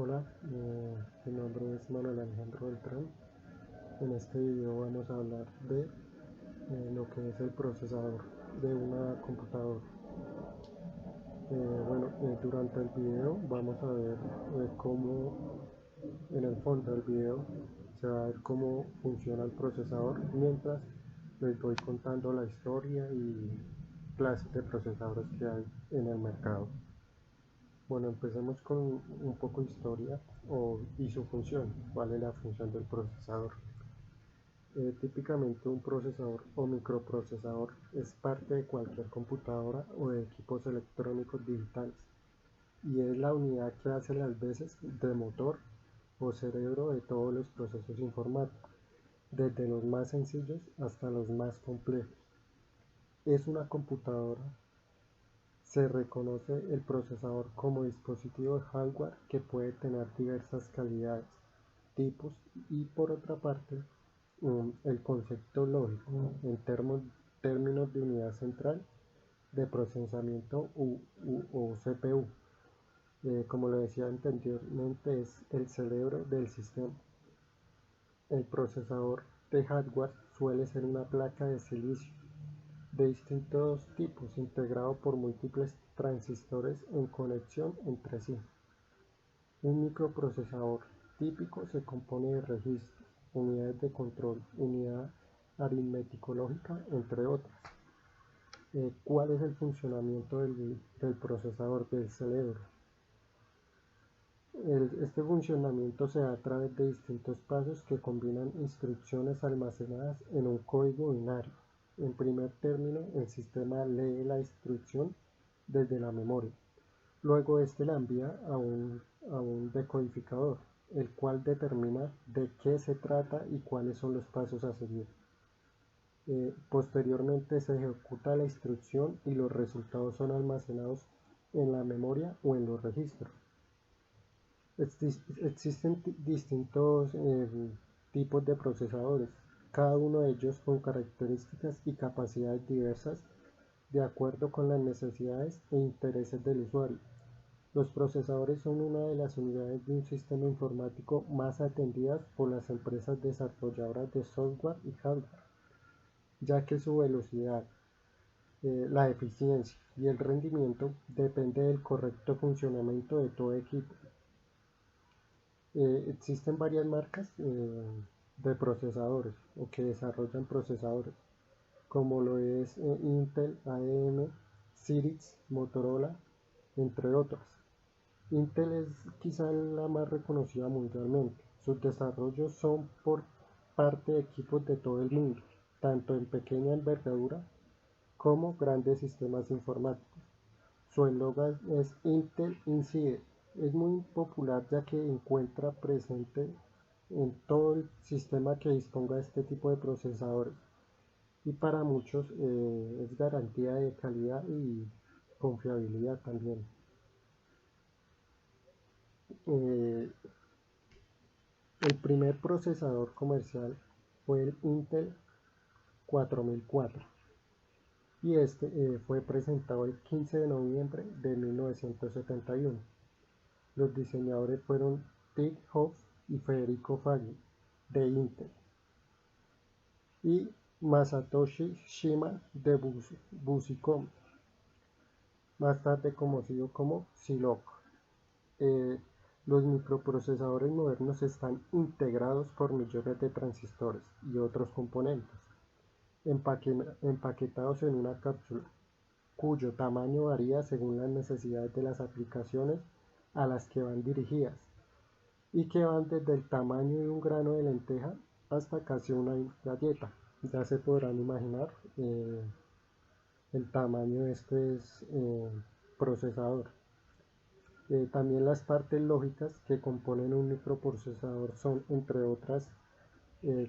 Hola, mi nombre es Manuel Alejandro Beltrán. En este video vamos a hablar de lo que es el procesador de una computadora. Durante el video vamos a ver cómo en el fondo del video se va a ver cómo funciona el procesador mientras les voy contando la historia y clases de procesadores que hay en el mercado. Bueno, empecemos con un poco de historia y su función. ¿Cuál es la función del procesador? Típicamente un procesador o microprocesador es parte de cualquier computadora o de equipos electrónicos digitales y es la unidad que hace las veces de motor o cerebro de todos los procesos informáticos, desde los más sencillos hasta los más complejos. Es una computadora. Se reconoce el procesador como dispositivo de hardware que puede tener diversas calidades, tipos y por otra parte el concepto lógico en términos de unidad central de procesamiento o CPU. Como lo decía anteriormente, es el cerebro del sistema. El procesador de hardware suele ser una placa de silicio de distintos tipos, integrado por múltiples transistores en conexión entre sí. Un microprocesador típico se compone de registros, unidades de control, unidad aritmético-lógica, entre otras. ¿Cuál es el funcionamiento del procesador del cerebro? Este funcionamiento se da a través de distintos pasos que combinan instrucciones almacenadas en un código binario. En primer término, el sistema lee la instrucción desde la memoria. Luego este la envía a un decodificador, el cual determina de qué se trata y cuáles son los pasos a seguir. Posteriormente se ejecuta la instrucción y los resultados son almacenados en la memoria o en los registros. Existen distintos tipos de procesadores, cada uno de ellos con características y capacidades diversas de acuerdo con las necesidades e intereses del usuario. Los procesadores son una de las unidades de un sistema informático más atendidas por las empresas desarrolladoras de software y hardware, ya que su velocidad, la eficiencia y el rendimiento depende del correcto funcionamiento de todo equipo. Existen varias marcas de procesadores o que desarrollan procesadores, como lo es Intel, AMD, Cyrix, Motorola, entre otras. Intel es quizá la más reconocida mundialmente. Sus desarrollos son por parte de equipos de todo el mundo, tanto en pequeña envergadura como grandes sistemas informáticos. Su eslogan es Intel Inside. Es muy popular ya que encuentra presente en todo el sistema que disponga de este tipo de procesadores y para muchos es garantía de calidad y confiabilidad también. Eh, el primer procesador comercial fue el Intel 4004 y este fue presentado el 15 de noviembre de 1971. Los diseñadores fueron Tig Hoff y Federico Faggi de Intel y Masatoshi Shima de Busicom, más tarde conocido como Zilog. Eh, los microprocesadores modernos están integrados por millones de transistores y otros componentes, empaquetados en una cápsula, cuyo tamaño varía según las necesidades de las aplicaciones a las que van dirigidas, y que van desde el tamaño de un grano de lenteja hasta casi una galleta. Ya se podrán imaginar el tamaño de este procesador. También las partes lógicas que componen un microprocesador son, entre otras,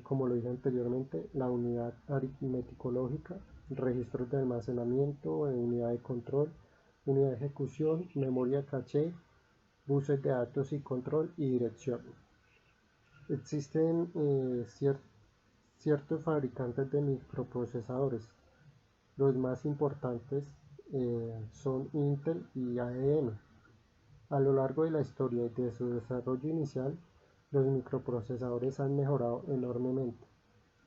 como lo dije anteriormente, la unidad aritmético-lógica, registros de almacenamiento, unidad de control, unidad de ejecución, memoria caché, buses de datos y control y dirección. Existen ciertos fabricantes de microprocesadores. Los más importantes son Intel y AMD. A lo largo de la historia y de su desarrollo inicial, los microprocesadores han mejorado enormemente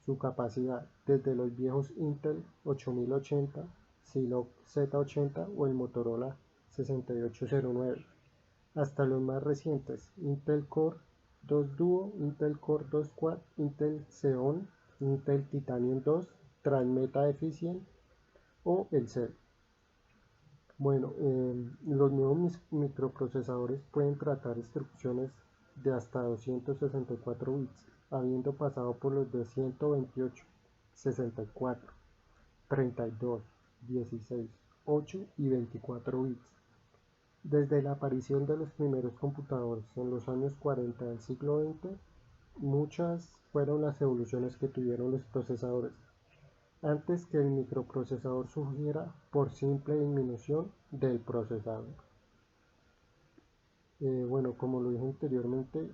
su capacidad, desde los viejos Intel 8080, Zilog Z80 o el Motorola 6809, hasta los más recientes Intel Core 2 Duo, Intel Core 2 Quad, Intel Xeon, Intel Titanium 2, Transmeta Efficient o el Cell. Bueno, los nuevos microprocesadores pueden tratar instrucciones de hasta 264 bits, habiendo pasado por los de 128, 64, 32, 16, 8 y 24 bits. Desde la aparición de los primeros computadores en los años 40 del siglo XX, muchas fueron las evoluciones que tuvieron los procesadores, antes que el microprocesador surgiera por simple disminución del procesador. Bueno, como lo dije anteriormente,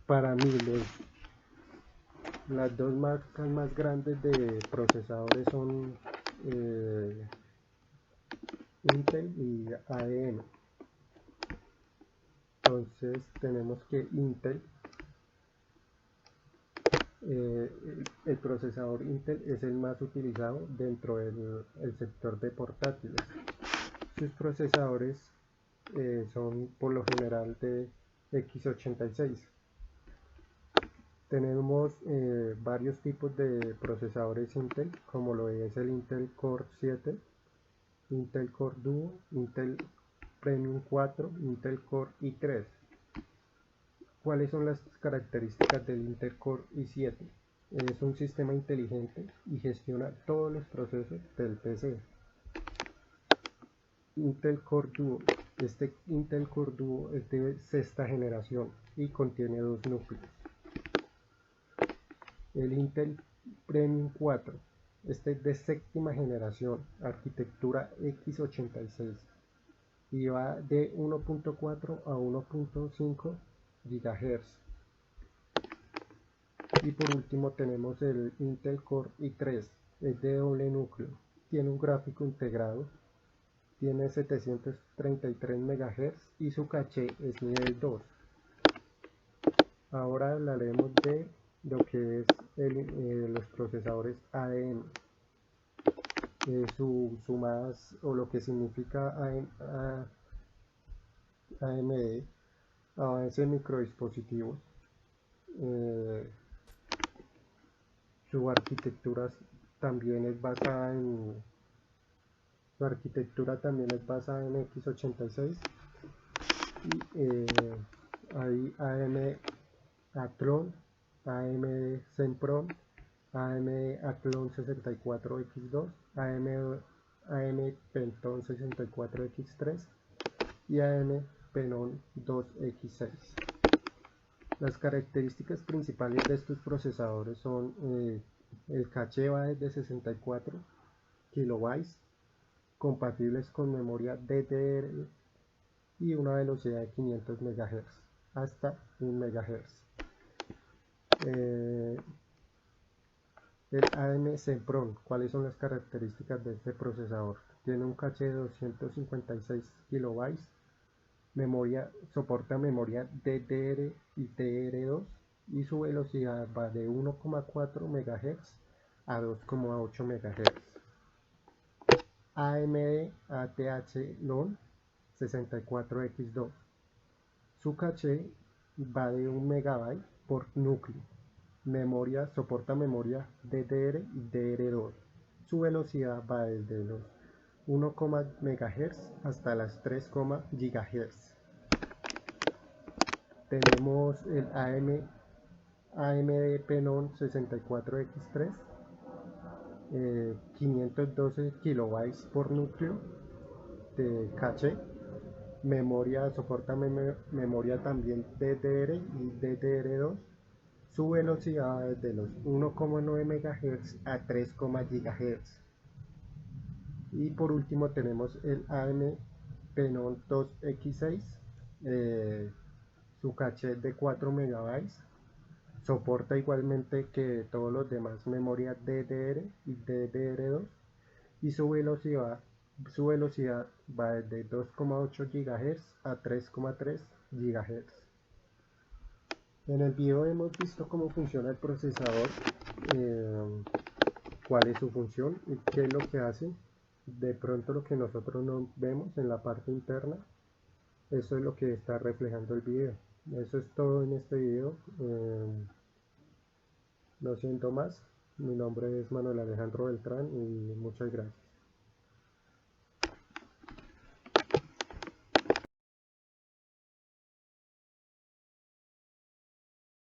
para mí las dos marcas más grandes de procesadores son Intel y AMD. Entonces tenemos que Intel, el procesador Intel es el más utilizado dentro del sector de portátiles. Sus procesadores son por lo general de x86. Tenemos varios tipos de procesadores Intel, como lo es el Intel Core 7, Intel Core Duo, Intel Premium 4, Intel Core i3. ¿Cuáles son las características del Intel Core i7? Es un sistema inteligente y gestiona todos los procesos del PC. Intel Core Duo. Este Intel Core Duo es de sexta generación y contiene dos núcleos. El Intel Premium 4. Este es de séptima generación, arquitectura x86 y va de 1.4 a 1.5 GHz. Y por último tenemos el Intel Core i3, es de doble núcleo, tiene un gráfico integrado, tiene 733 MHz y su caché es nivel 2. Ahora hablaremos de lo que es los procesadores ARM. Su más, o lo que significa AMD, avance en microdispositivos. Su arquitectura también es basada en x86 y hay AMD Athlon, AMD Sempron, AMD Athlon 64X2, AM Penton 64X3 y AM Penon 2X6. Las características principales de estos procesadores son el caché va desde 64 kilobytes, compatibles con memoria DDR y una velocidad de 500 MHz hasta 1 MHz. El AM Sempron, ¿cuáles son las características de este procesador? Tiene un caché de 256 kilobytes, soporta memoria DDR y DR2 y su velocidad va de 1,4 MHz a 2,8 MHz. AMD Athlon 64X2, su caché va de 1 MB por núcleo, soporta memoria DDR y DR2, su velocidad va desde los 1, MHz hasta las 3, GHz. Tenemos el AMD Penon 64X3, 512 kilobytes por núcleo de caché, soporta memoria también DDR y DDR2, su velocidad desde los 1,9 MHz a 3, GHz. Y por último tenemos el AM Penon 2X6, su caché de 4 MB, soporta igualmente que todos los demás memoria DDR y DDR2 y su velocidad Su velocidad va de 2,8 GHz a 3,3 GHz. En el video hemos visto cómo funciona el procesador, eh, cuál es su función y qué es lo que hace. De pronto lo que nosotros no vemos en la parte interna, eso es lo que está reflejando el video. Eso es todo en este video. No siento más. Mi nombre es Manuel Alejandro Beltrán y muchas gracias.